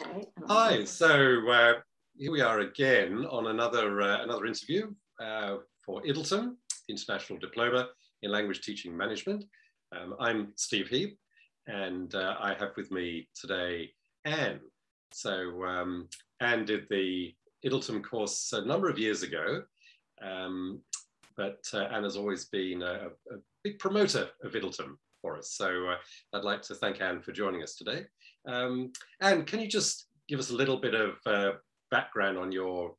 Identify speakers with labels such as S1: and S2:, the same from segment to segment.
S1: Okay.
S2: Hi, so here we are again on another interview for IDLTM, International Diploma in Language Teaching Management. I'm Steve Heap, and I have with me today Anne. So Anne did the IDLTM course a number of years ago, but Anne has always been a big promoter of IDLTM for us. So I'd like to thank Anne for joining us today. Anne, can you just give us a little bit of background on your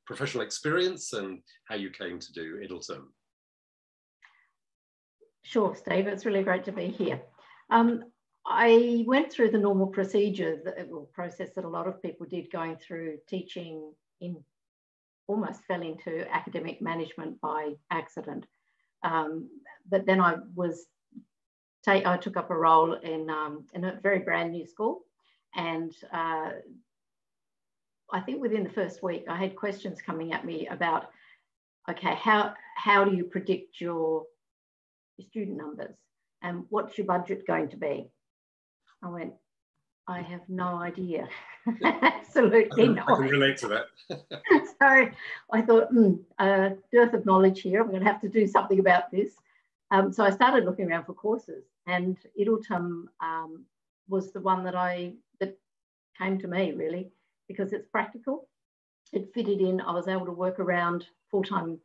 S2: professional experience and how you came to do IDLTM?
S1: Sure, Steve, it's really great to be here. I went through the normal procedure, process that a lot of people did going through teaching, almost fell into academic management by accident. But then I took up a role in a very brand new school, and I think within the first week I had questions coming at me about, okay, how do you predict your student numbers and what's your budget going to be? I went, I have no idea. Absolutely no idea.
S2: I can relate to that.
S1: So I thought, dearth of knowledge here, I'm going to have to do something about this. So I started looking around for courses, and IDLTM was the one that came to me, really, because it's practical. It fitted in. I was able to work around full-time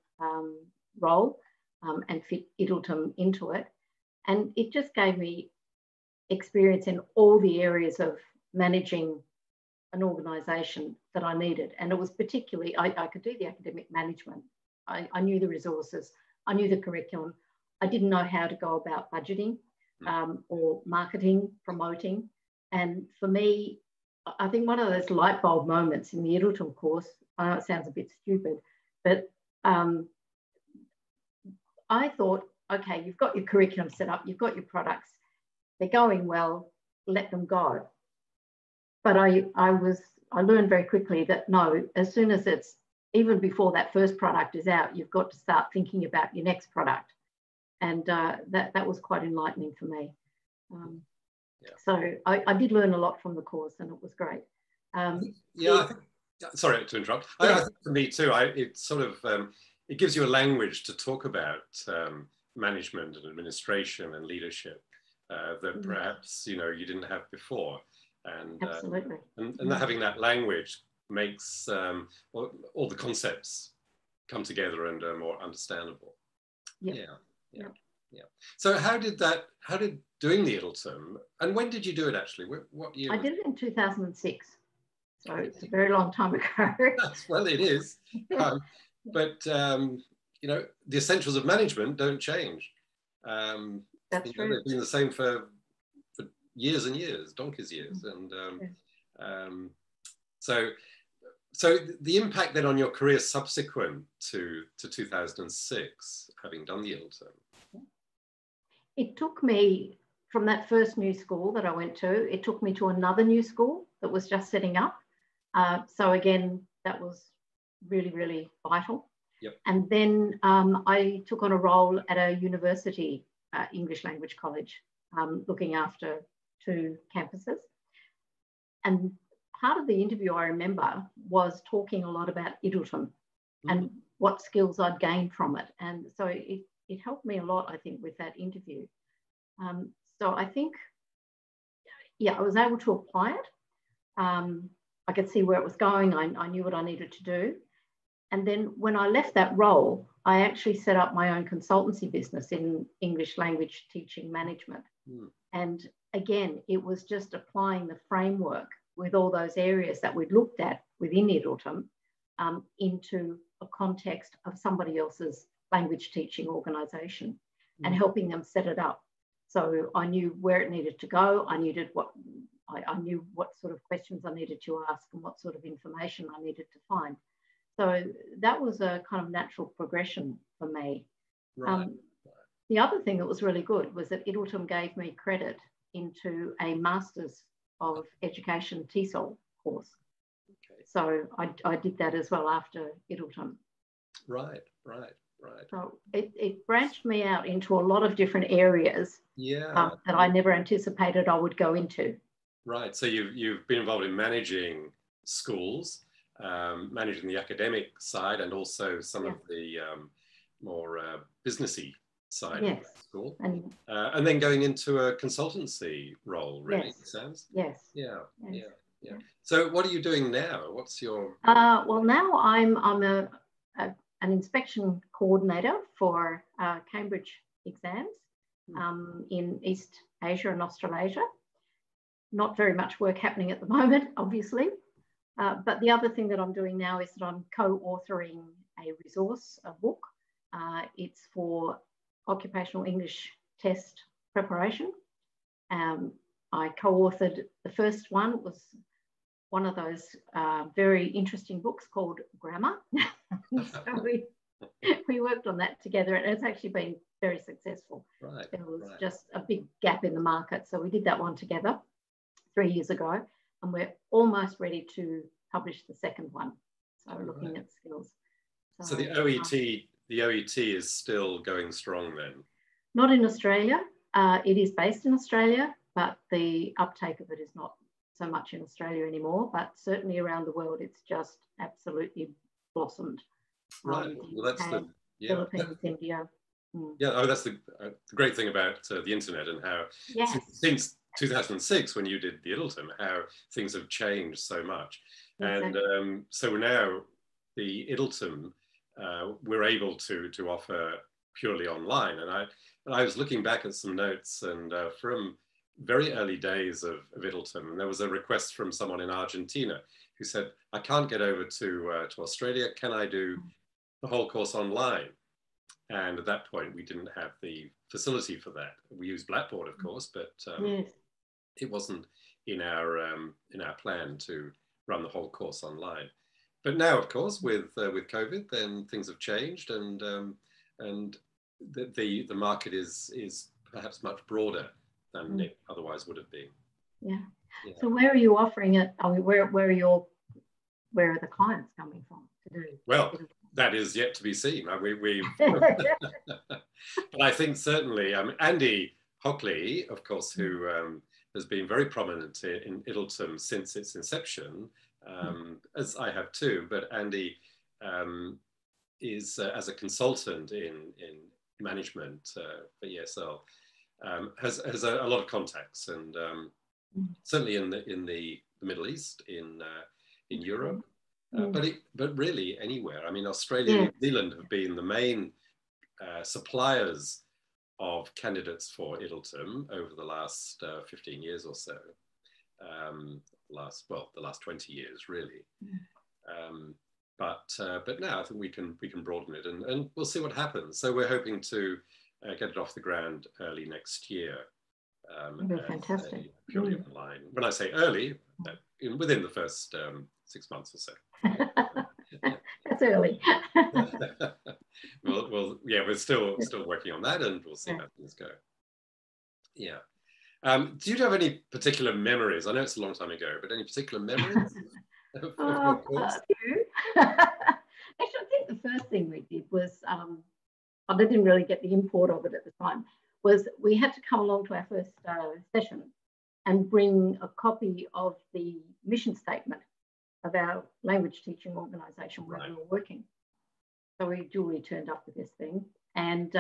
S1: role and fit IDLTM into it. And it just gave me experience in all the areas of managing an organisation that I needed. And it was particularly, I could do the academic management. I knew the resources. I knew the curriculum. I didn't know how to go about budgeting or marketing, promoting. And for me, I think one of those light bulb moments in the IDLTM course, I know it sounds a bit stupid, but I thought, okay, you've got your curriculum set up, you've got your products, they're going well, let them go. But I learned very quickly that no, as soon as even before that first product is out, you've got to start thinking about your next product. And that was quite enlightening for me. So I did learn a lot from the course, and it was great.
S2: Sorry to interrupt.
S1: Yeah.
S2: I think for me too, it sort of, it gives you a language to talk about management and administration and leadership that perhaps, you didn't have before. And,
S1: absolutely.
S2: And having that language makes all the concepts come together and are more understandable. Yeah. So how did doing the IDLTM, and when did you do it actually? What year?
S1: I did it in 2006. So it's a very long time ago.
S2: Well, it is. But, the essentials of management don't change.
S1: That's true.
S2: They've been the same for years and years, donkey's years. And so the impact then on your career subsequent to 2006, having done the IDLTM.
S1: It took me, from that first new school that I went to, it took me to another new school that was just setting up. So again, that was really, really vital.
S2: Yep. And
S1: then I took on a role at a university English language college, looking after 2 campuses. And part of the interview I remember was talking a lot about IDLTM and what skills I'd gained from it. And so it helped me a lot, I think, with that interview. So I think, I was able to apply it. I could see where it was going. I knew what I needed to do. And then when I left that role, I actually set up my own consultancy business in English language teaching management. And again, it was just applying the framework with all those areas that we'd looked at within IDLTM into a context of somebody else's language teaching organisation and helping them set it up. So I knew where it needed to go. I knew what sort of questions I needed to ask and what sort of information I needed to find. So that was a kind of natural progression for me.
S2: Right.
S1: The other thing that was really good was that IDLTM gave me credit into a Masters of Education TESOL course.
S2: Okay.
S1: So I did that as well after IDLTM.
S2: Right.
S1: So it branched me out into a lot of different areas that I never anticipated I would go into.
S2: Right. So you've been involved in managing schools, managing the academic side, and also some of the more businessy side of
S1: Yes.
S2: that school,
S1: And
S2: then going into a consultancy role. Really,
S1: yes.
S2: it sounds.
S1: Yes.
S2: Yeah.
S1: Yes.
S2: Yeah. Yeah. So what are you doing now? What's your?
S1: Well, now I'm an inspection coordinator for Cambridge exams in East Asia and Australasia. Not very much work happening at the moment, obviously. But the other thing that I'm doing now is that I'm co-authoring a book. It's for occupational English test preparation. I co-authored the first one, was one of those very interesting books called Grammar. So we worked on that together, and it's actually been very successful.
S2: Right.
S1: There was just a big gap in the market, so we did that one together 3 years ago, and we're almost ready to publish the second one. So looking at skills.
S2: So the OET is still going strong then?
S1: Not in Australia. It is based in Australia, but the uptake of it is not so much in Australia anymore, but certainly around the world, it's just absolutely blossomed.
S2: Right. Well, that's the
S1: Philippines, India.
S2: Yeah. Oh, that's the great thing about the internet, and how since 2006, when you did the IDLTM, how things have changed so much. Exactly. And so now the IDLTM, we're able to offer purely online. And I was looking back at some notes, and from very early days of IDLTM, and there was a request from someone in Argentina who said, I can't get over to Australia. Can I do the whole course online? And at that point, we didn't have the facility for that. We used Blackboard, of course, but it wasn't in our plan to run the whole course online. But now, of course, with COVID, then things have changed, and the market is perhaps much broader than it otherwise would have been.
S1: Yeah. So where are you offering it? I mean, where are the clients coming from to do?
S2: Well, that is yet to be seen. But I think certainly Andy Hockley, of course, who has been very prominent in IDLTM since its inception, as I have too. But Andy is as a consultant in management for ESL, has a lot of contacts, and certainly in the Middle East, in Europe. But really anywhere. I mean, Australia and New Zealand have been the main suppliers of candidates for IDLTM over the last 15 years or so. The last 20 years, really. But now I think we can broaden it, and we'll see what happens. So we're hoping to get it off the ground early next year.
S1: Fantastic.
S2: Purely online. When I say early, within the first 6 months or so.
S1: That's early.
S2: well, yeah, we're still working on that, and we'll see how things go. Yeah. Do you have any particular memories? I know it's a long time ago, but any particular memories of your course?
S1: A few. Actually, I think the first thing we did was, I didn't really get the import of it at the time, was we had to come along to our first session and bring a copy of the mission statement of our language teaching organisation where we were working. So we duly turned up with this thing. And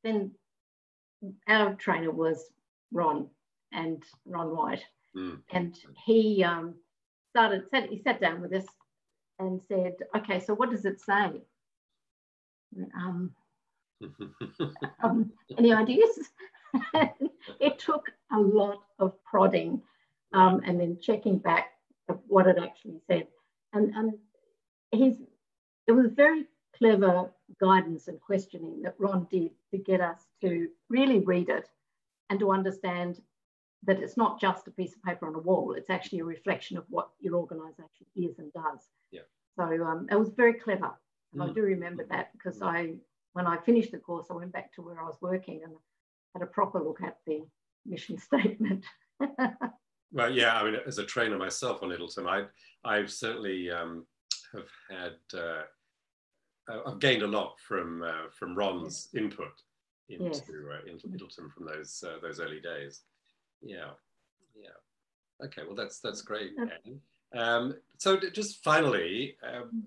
S1: then our trainer was Ron White. And he sat down with us and said, okay, so what does it say? Any ideas? It took a lot of prodding and then checking back of what it actually said. And it was very clever guidance and questioning that Ron did to get us to really read it and to understand that it's not just a piece of paper on a wall, it's actually a reflection of what your organisation is and does. Yeah. So it was very clever. And I do remember that, because when I finished the course, I went back to where I was working and had a proper look at the mission statement.
S2: Well, yeah, I mean, as a trainer myself on IDLTM, I've certainly have had, I've gained a lot from Ron's input into IDLTM from those early days. Yeah. Yeah. Okay. Well, that's great, Anne. So just finally,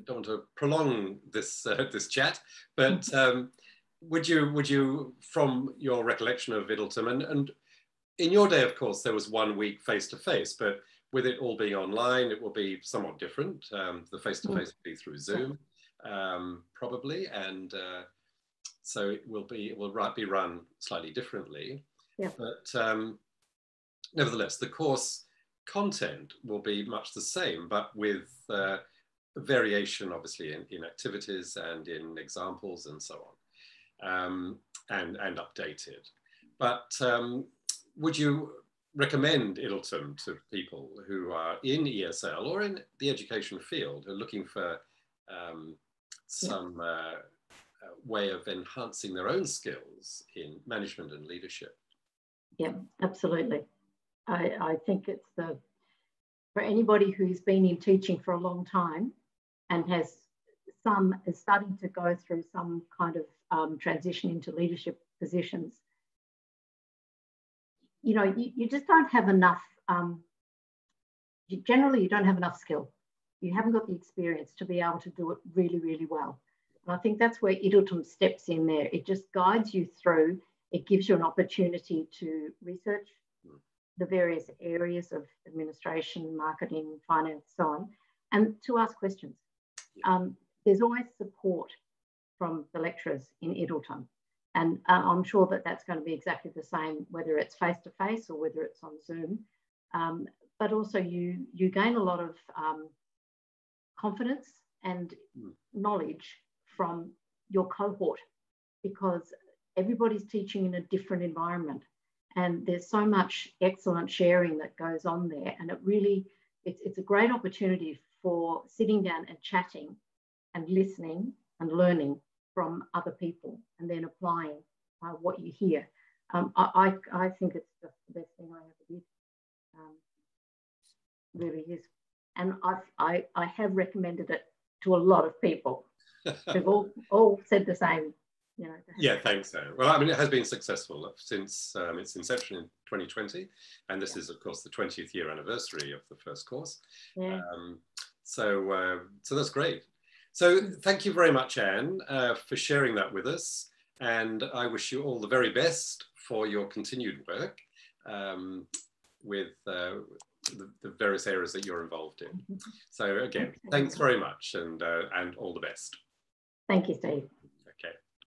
S2: don't want to prolong this this chat, but would you, from your recollection of IDLTM, and in your day, of course, there was 1 week face to face, but with it all being online, it will be somewhat different. The face to face will be through Zoom, probably, and so it will be run slightly differently.
S1: Yeah.
S2: But nevertheless, the course content will be much the same, but with variation, obviously, in activities and in examples and so on, and updated. But would you recommend IDLTM to people who are in ESL or in the education field, who are looking for some way of enhancing their own skills in management and leadership?
S1: Yeah, absolutely. I think it's for anybody who's been in teaching for a long time and is starting to go through some kind of transition into leadership positions, you know, you just don't have enough, generally you don't have enough skill. You haven't got the experience to be able to do it really, really well. And I think that's where IDLTM steps in there. It just guides you through. It gives you an opportunity to research the various areas of administration, marketing, finance, so on, and to ask questions. There's always support from the lecturers in IDLTM. And I'm sure that that's going to be exactly the same, whether it's face-to-face or whether it's on Zoom. But also you gain a lot of confidence and knowledge from your cohort, because everybody's teaching in a different environment. And there's so much excellent sharing that goes on there. And it's a great opportunity for sitting down and chatting and listening and learning from other people and then applying what you hear. I think it's the best thing I ever did. Really is. And I have recommended it to a lot of people. They've all said the same. You know,
S2: yeah, thanks, Anne. Well, I mean, it has been successful since its inception in 2020, and this is, of course, the 20th year anniversary of the first course.
S1: Yeah.
S2: So that's great. So thank you very much, Anne, for sharing that with us, and I wish you all the very best for your continued work with the various areas that you're involved in. So again, thanks very much, and all the best.
S1: Thank you, Steve.